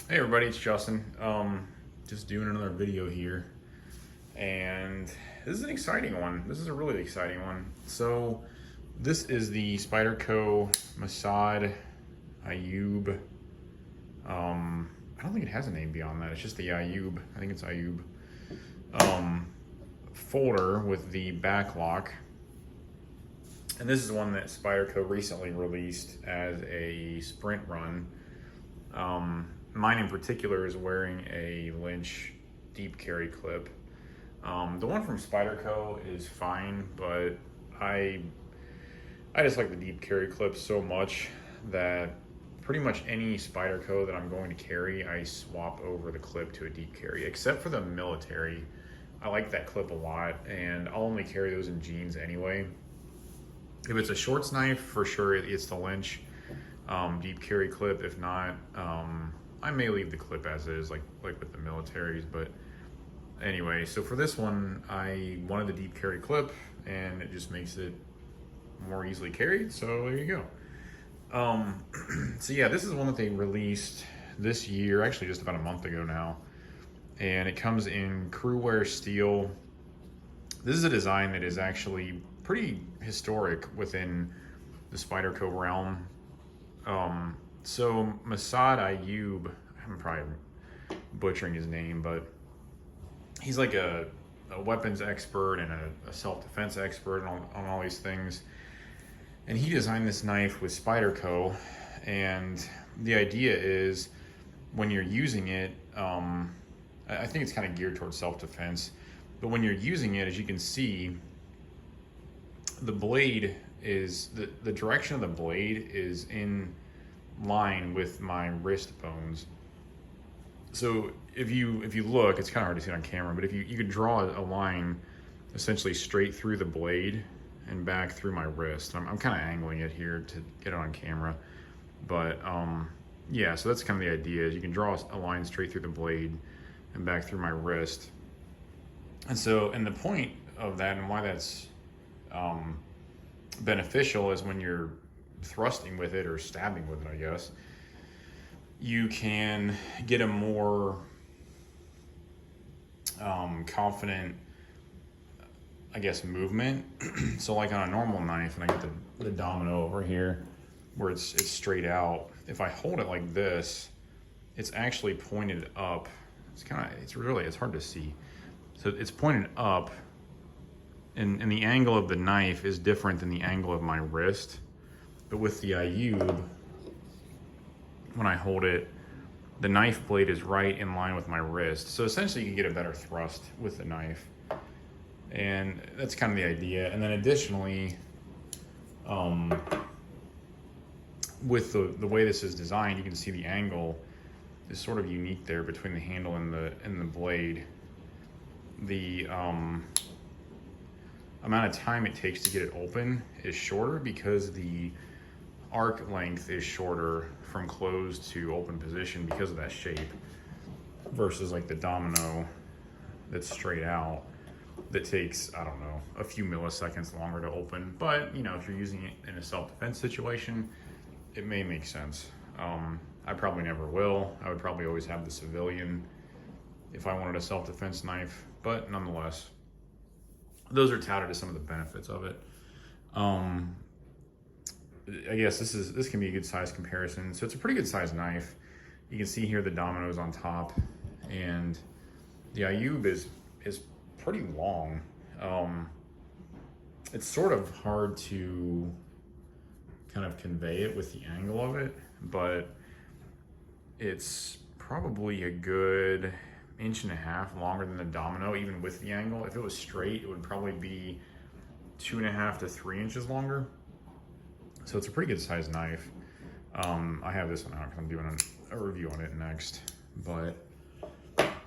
Hey everybody, it's Justin. Just doing another video here, and this is an exciting one. This is a really exciting one. So, this is the Spyderco Mossad Ayoob. I don't think it has a name beyond that. It's just the Ayoob. I think it's Ayoob. Folder with the back lock, and this is one that Spyderco recently released as a sprint run. Mine in particular is wearing a Lynch deep carry clip. The one from Spyderco is fine, but I just like the deep carry clip so much that pretty much any Spyderco that I'm going to carry, I swap over the clip to a deep carry, except for the military. I like that clip a lot, and I'll only carry those in jeans anyway. If it's a shorts knife, for sure it's the Lynch deep carry clip. If not, I may leave the clip as is, like with the militaries. But anyway, so for this one, I wanted the deep carry clip, and it just makes it more easily carried. So there you go. So yeah, this is one that they released this year, actually just about a month ago now, and it comes in Cruwear steel. This is a design that is actually pretty historic within the Spyderco realm. So Mossad Ayoob, I'm probably butchering his name, but he's like a weapons expert and a self-defense expert on all these things. And he designed this knife with Spyderco, and the idea is when you're using it, I think it's kind of geared towards self-defense, but when you're using it, as you can see, the blade is, the direction of the blade is in line with my wrist bones. So if you look, it's kind of hard to see on camera, but if you could draw a line essentially straight through the blade and back through my wrist. I'm kind of angling it here to get it on camera, but yeah, so that's kind of the idea, is you can draw a line straight through the blade and back through my wrist. And so, and the point of that and why that's beneficial is when you're thrusting with it or stabbing with it, I guess, you can get a more confident, I guess, movement. So like on a normal knife, and I get the domino over here where it's straight out, if I hold it like this, it's actually pointed up. It's hard to see. So it's pointed up, and the angle of the knife is different than the angle of my wrist. But with the Ayoob, when I hold it, the knife blade is right in line with my wrist. So essentially you can get a better thrust with the knife. And that's kind of the idea. And then additionally, with the way this is designed, you can see the angle is sort of unique there between the handle and the blade. The amount of time it takes to get it open is shorter because the arc length is shorter from closed to open position because of that shape, versus like the domino that's straight out that takes, I don't know, a few milliseconds longer to open. But you know, if you're using it in a self-defense situation, it may make sense. I probably never will. I would probably always have the civilian if I wanted a self-defense knife, but nonetheless, those are touted as some of the benefits of it. I guess this can be a good size comparison. So it's a pretty good size knife. You can see here the dominoes on top, and the Ayoob is pretty long. It's sort of hard to kind of convey it with the angle of it, but it's probably a good 1.5 inches longer than the domino, even with the angle. If it was straight, it would probably be 2.5 to 3 inches longer. So it's a pretty good sized knife. I have this one out because I'm doing a review on it next. But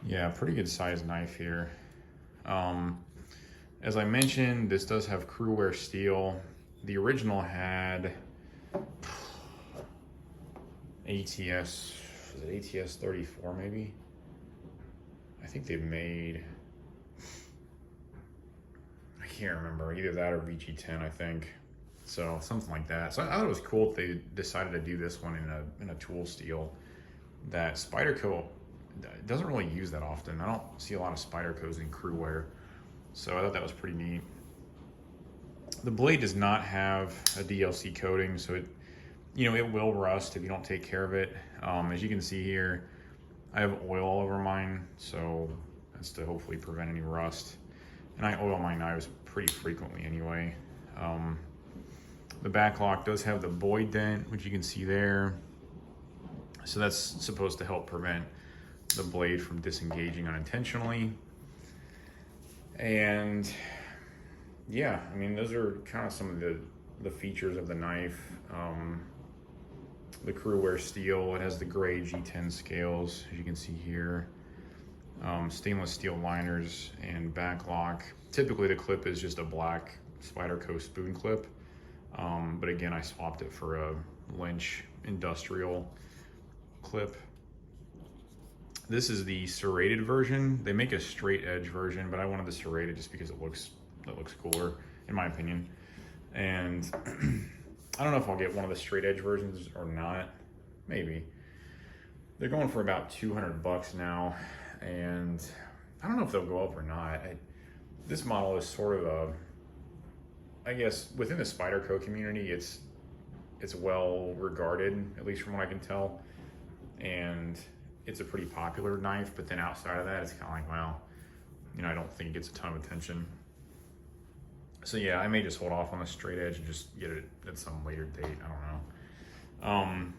yeah, pretty good sized knife here. As I mentioned, this does have Cruwear steel. The original had ATS, was it ATS 34 maybe? I think they've made, I can't remember, either that or VG10, I think. So something like that. So I thought it was cool that they decided to do this one in a tool steel. that Spyderco doesn't really use that often. I don't see a lot of Spydercos in Cruwear, so I thought that was pretty neat. The blade does not have a DLC coating, so it will rust if you don't take care of it. As you can see here, I have oil all over mine, so that's to hopefully prevent any rust. And I oil my knives pretty frequently anyway. The back lock does have the void dent, which you can see there. So that's supposed to help prevent the blade from disengaging unintentionally. And yeah, I mean, those are kind of some of the features of the knife. The Cruwear steel, it has the gray G10 scales, as you can see here. Stainless steel liners and back lock. Typically the clip is just a black Spyderco spoon clip. But again, I swapped it for a Lynch industrial clip. This is the serrated version. They make a straight edge version, but I wanted the serrated just because it looks cooler, in my opinion. And I don't know if I'll get one of the straight edge versions or not. Maybe. They're going for about 200 bucks now, and I don't know if they'll go up or not. This model is sort of I guess within the Spyderco community, it's well regarded, at least from what I can tell, and it's a pretty popular knife. But then outside of that, it's kind of like, well, I don't think it gets a ton of attention. So yeah, I may just hold off on the straight edge and just get it at some later date. I don't know.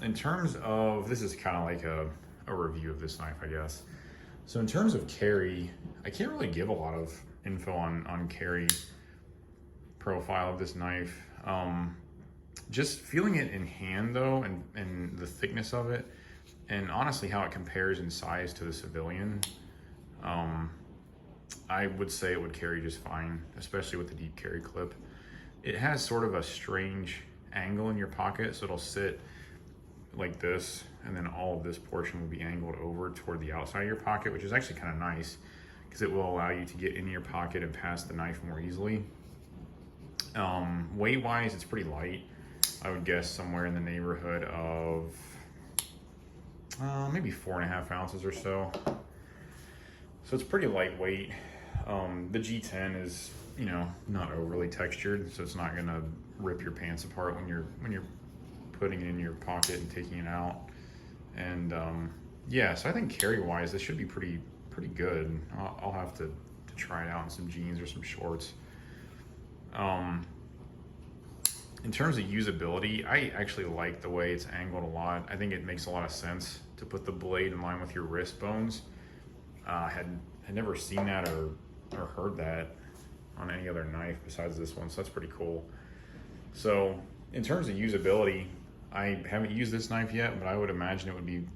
In terms of, this is kind of like a review of this knife, I guess. So in terms of Carrie, I can't really give a lot of info on Carrie profile of this knife. Just feeling it in hand though, and the thickness of it, and honestly how it compares in size to the civilian, I would say it would carry just fine, especially with the deep carry clip. It has sort of a strange angle in your pocket, so it'll sit like this, and then all of this portion will be angled over toward the outside of your pocket, which is actually kind of nice because it will allow you to get in your pocket and pass the knife more easily. Weight wise, it's pretty light. I would guess somewhere in the neighborhood of maybe 4.5 ounces or so. So it's pretty lightweight. The G10 is, not overly textured, so it's not gonna rip your pants apart when you're putting it in your pocket and taking it out. And yeah, so I think carry wise, this should be pretty good. I'll have to try it out in some jeans or some shorts. In terms of usability, I actually like the way it's angled a lot. I think it makes a lot of sense to put the blade in line with your wrist bones. Had never seen that or heard that on any other knife besides this one, so that's pretty cool. So in terms of usability, I haven't used this knife yet, but I would imagine it would be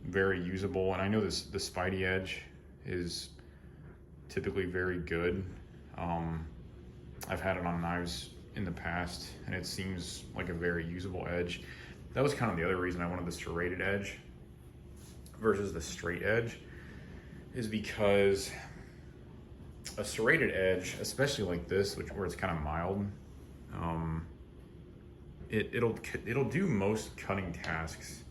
very usable. And I know the Spidey edge is typically very good. I've had it on knives in the past, and it seems like a very usable edge. That was kind of the other reason I wanted the serrated edge versus the straight edge, is because a serrated edge, especially like this, where it's kind of mild, it'll do most cutting tasks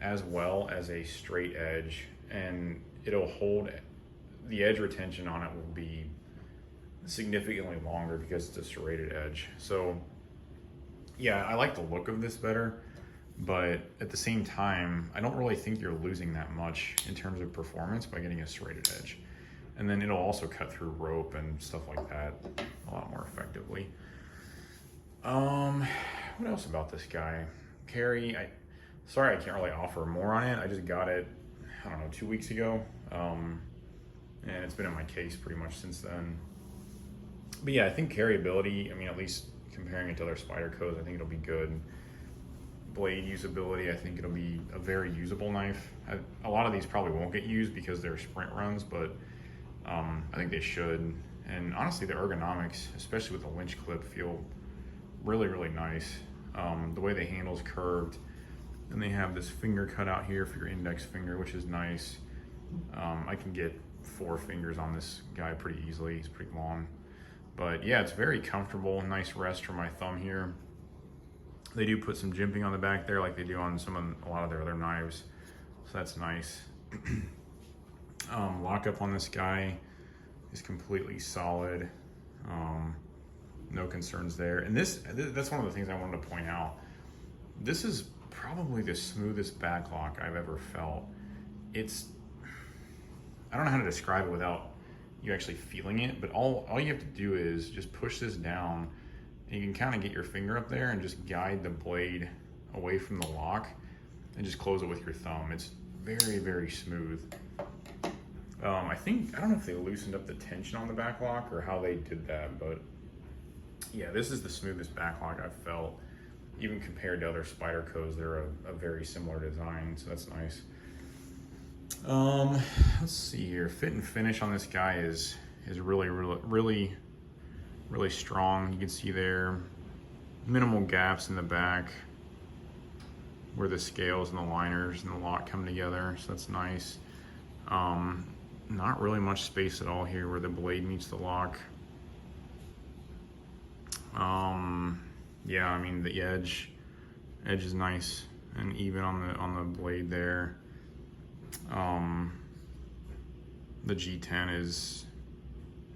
as well as a straight edge, and it'll hold, the edge retention on it will be significantly longer because it's a serrated edge. So yeah, I like the look of this better, but at the same time, I don't really think you're losing that much in terms of performance by getting a serrated edge. And then it'll also cut through rope and stuff like that a lot more effectively. What else about this guy? Carrie, sorry I can't really offer more on it. I just got it, I don't know, 2 weeks ago. And it's been in my case pretty much since then. But yeah, I think carryability, at least comparing it to other Spydercos, I think it'll be good. Blade usability, I think it'll be a very usable knife. A lot of these probably won't get used because they're sprint runs, but I think they should. And honestly, the ergonomics, especially with the Lynch clip, feel really, really nice. The way the handle's curved, and they have this finger cut out here for your index finger, which is nice. I can get 4 fingers on this guy pretty easily. He's pretty long. But yeah, it's very comfortable, nice rest for my thumb here. They do put some jimping on the back there like they do on a lot of their other knives. So that's nice. Lockup on this guy is completely solid. No concerns there. And that's one of the things I wanted to point out. This is probably the smoothest back lock I've ever felt. I don't know how to describe it without you actually feeling it, but all you have to do is just push this down, and you can kind of get your finger up there and just guide the blade away from the lock and just close it with your thumb. It's very, very smooth. I don't know if they loosened up the tension on the back lock or how they did that, but yeah, this is the smoothest back lock I've felt. Even compared to other Spydercos, they're a very similar design, so that's nice. Let's see here. Fit and finish on this guy is really strong. You can see there minimal gaps in the back where the scales and the liners and the lock come together, so that's nice. Not really much space at all here where the blade meets the lock. Yeah, I mean the edge is nice and even on the blade there. The G10 is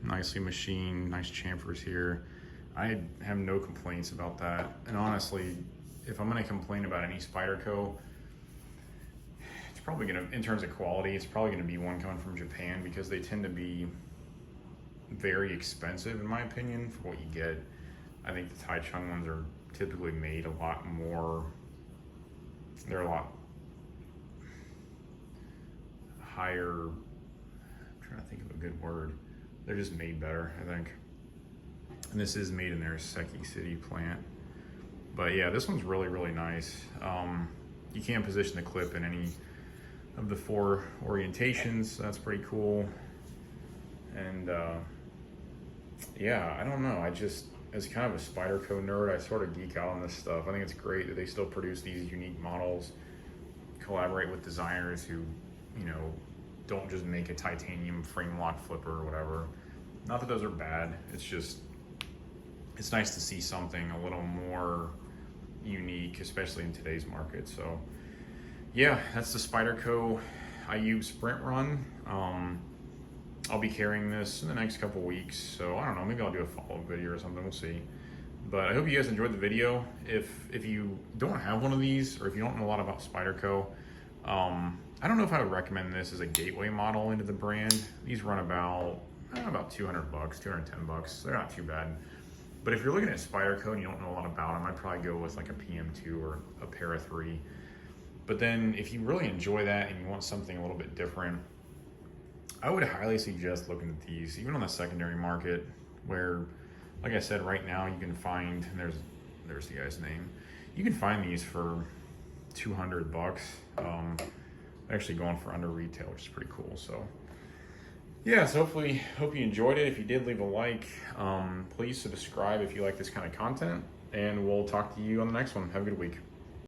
nicely machined, nice chamfers here. I have no complaints about that. And honestly, if I'm gonna complain about any Spyderco, it's probably gonna, in terms of quality, it's probably gonna be one coming from Japan, because they tend to be very expensive in my opinion for what you get. I think the Taichung ones are typically made a lot more, they're a lot higher, I'm trying to think of a good word. They're just made better, I think. And this is made in their Seki City plant. But yeah, this one's really nice. You can position the clip in any of the 4 orientations, so that's pretty cool. And yeah, I don't know, as kind of a Spyderco nerd, I sort of geek out on this stuff. I think it's great that they still produce these unique models, collaborate with designers who, you know, don't just make a titanium frame lock flipper or whatever. Not that those are bad, it's just, it's nice to see something a little more unique, especially in today's market. So yeah, that's the Spyderco Ayoob Sprint Run. I'll be carrying this in the next couple weeks, so I don't know, maybe I'll do a follow-up video or something, we'll see. But I hope you guys enjoyed the video. If you don't have one of these, or if you don't know a lot about Spyderco, I don't know if I would recommend this as a gateway model into the brand. These run about $200, $210. They're not too bad. But if you're looking at Spyderco and you don't know a lot about them, I'd probably go with like a PM2 or a Para 3. But then if you really enjoy that and you want something a little bit different, I would highly suggest looking at these, even on the secondary market, where, like I said, right now you can find, and there's the guy's name, you can find these for $200. Actually going for under retail, which is pretty cool. So yeah, so hope you enjoyed it. If you did, leave a like. Please subscribe if you like this kind of content, and we'll talk to you on the next one. Have a good week.